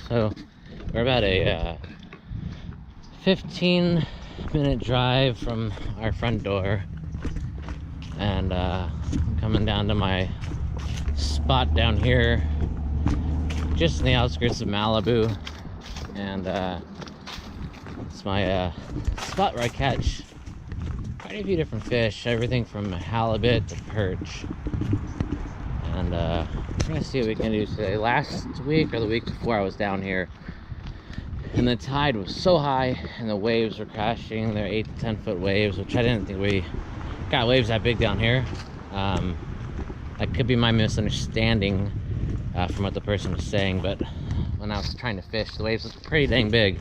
So we're about a 15-minute drive from our front door, and I'm coming down to my spot down here just in the outskirts of Malibu, and it's my spot where I catch quite a few different fish, everything from halibut to perch. And we're gonna see what we can do today. Last week or the week before, I was down here and the tide was so high and the waves were crashing. They're 8 to 10 foot waves, which I didn't think we got waves that big down here. That could be my misunderstanding from what the person was saying, but when I was trying to fish, the waves looked pretty dang big.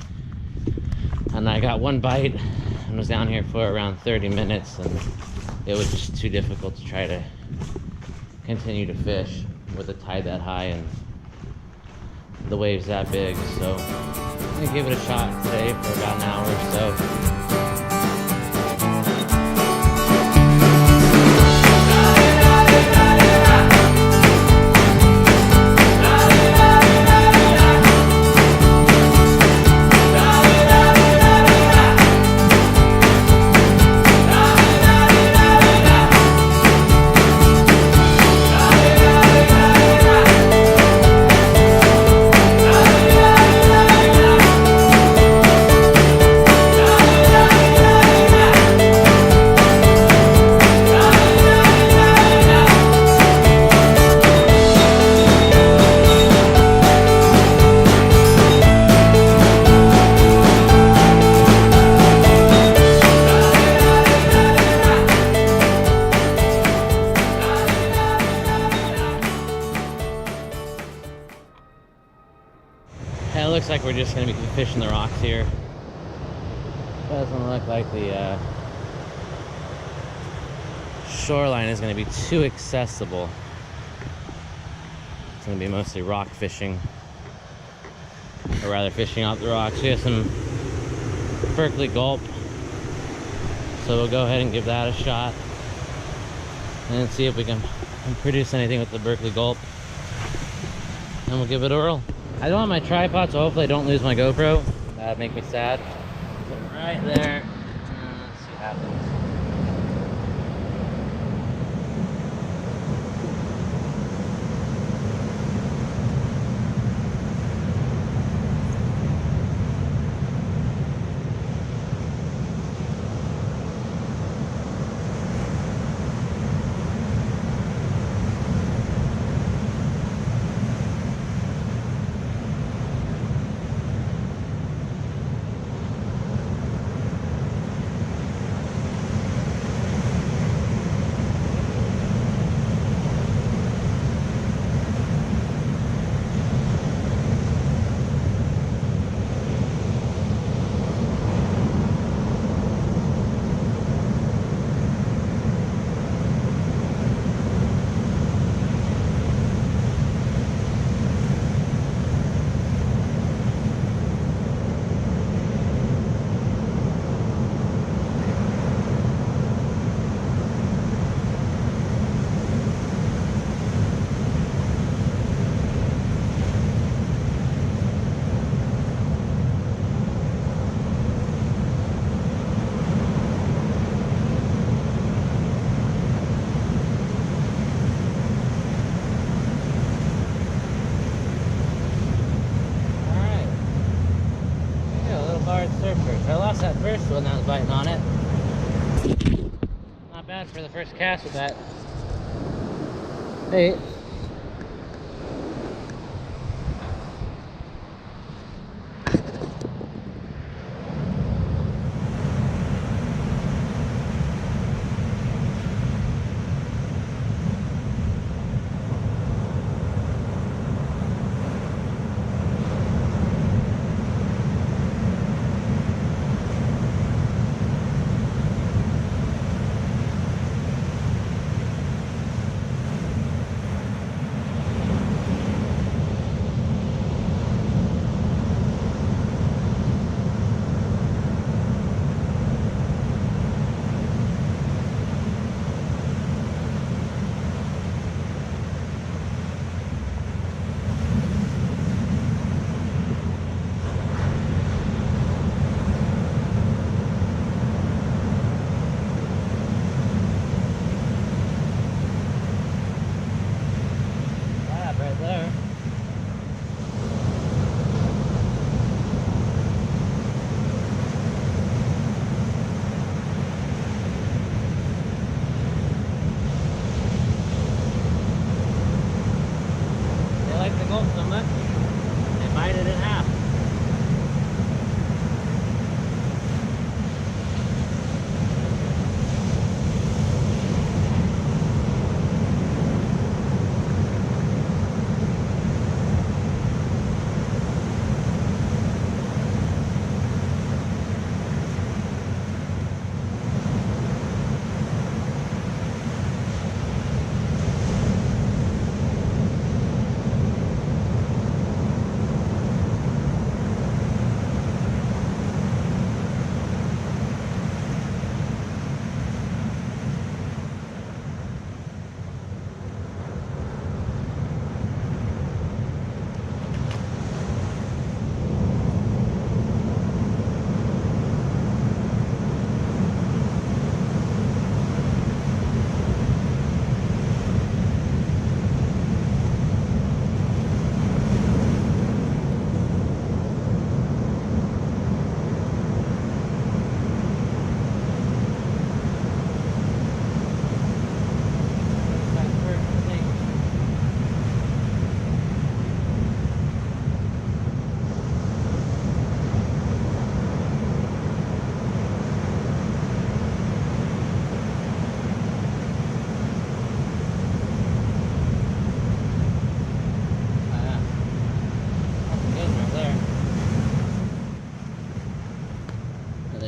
And I got one bite and was down here for around 30 minutes, and it was just too difficult to try to continue to fish with the tide that high and the waves that big. So I'm gonna give it a shot today for about an hour or so. It looks like we're just going to be fishing the rocks here. Doesn't look like the shoreline is going to be too accessible. It's going to be mostly rock fishing, or rather fishing off the rocks. We have some Berkeley gulp, so we'll go ahead and give that a shot and see if we can produce anything with the Berkeley gulp, and we'll give it a whirl. I don't have my tripod, so hopefully I don't lose my GoPro. That'd make me sad. Put it right there. Let's see what happens. I lost that first one that was biting on it. Not bad for the first cast with that bait.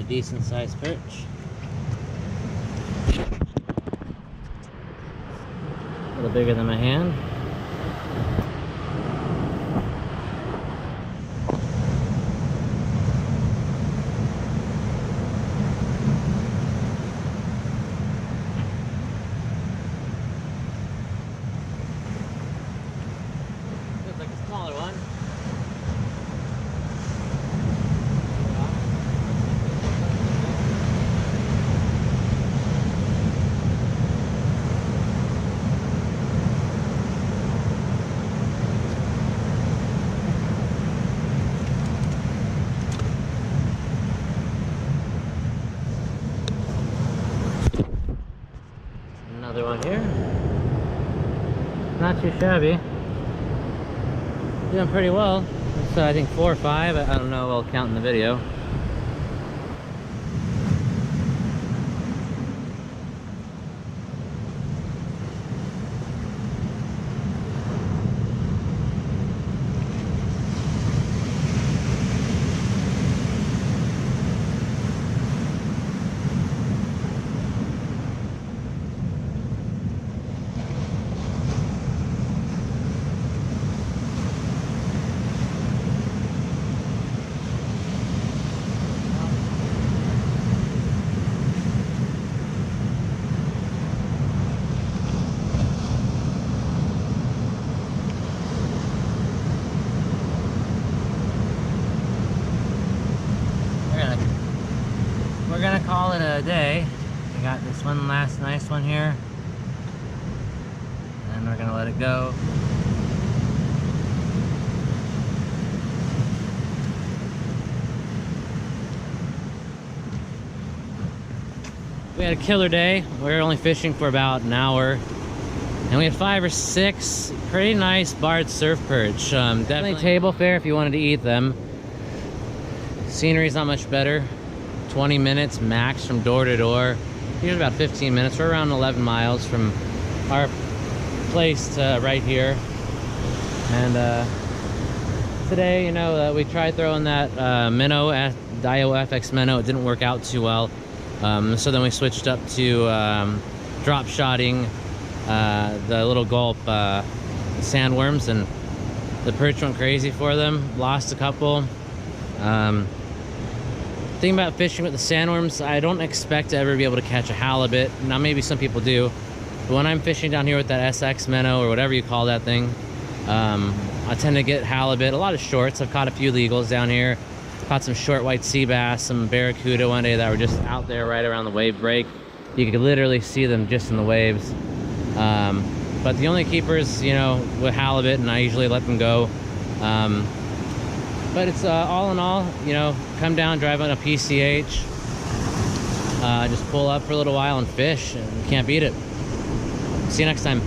decent sized perch. A little bigger than my hand. Feels like a smaller one. Another one here. Not too shabby. Doing pretty well. It's I think 4 or 5. I don't know. I'll count in the video. We're gonna call it a day. We got this one last nice one here, and we're gonna let it go. We had a killer day. We were only fishing for about an hour, and we had 5 or 6 pretty nice barred surf perch. Definitely table fare if you wanted to eat them. Scenery's not much better. 20 minutes max from door to door. Here's about 15 minutes. We're around 11 miles from our place to right here. And today, you know, we tried throwing that minnow at Dio FX minnow. It didn't work out too well. So then we switched up to drop shotting the little gulp sandworms, and the perch went crazy for them. Lost a couple. Thing about fishing with the sandworms, I don't expect to ever be able to catch a halibut. Now maybe some people do, but when I'm fishing down here with that SX minnow or whatever you call that thing, I tend to get halibut, a lot of shorts. I've caught a few legals down here. Caught some short white sea bass, some barracuda one day that were just out there right around the wave break. You could literally see them just in the waves. But the only keepers, you know, with halibut, and I usually let them go. But it's all in all, you know, come down, drive on a PCH, just pull up for a little while and fish, and you can't beat it. See you next time.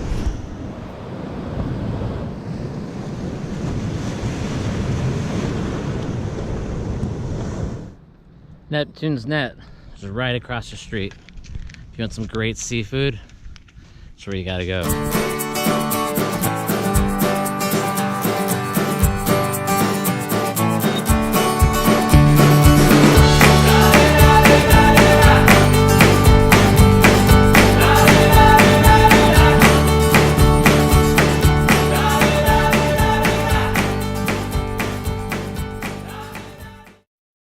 Neptune's Net is right across the street. If you want some great seafood, that's where you gotta go.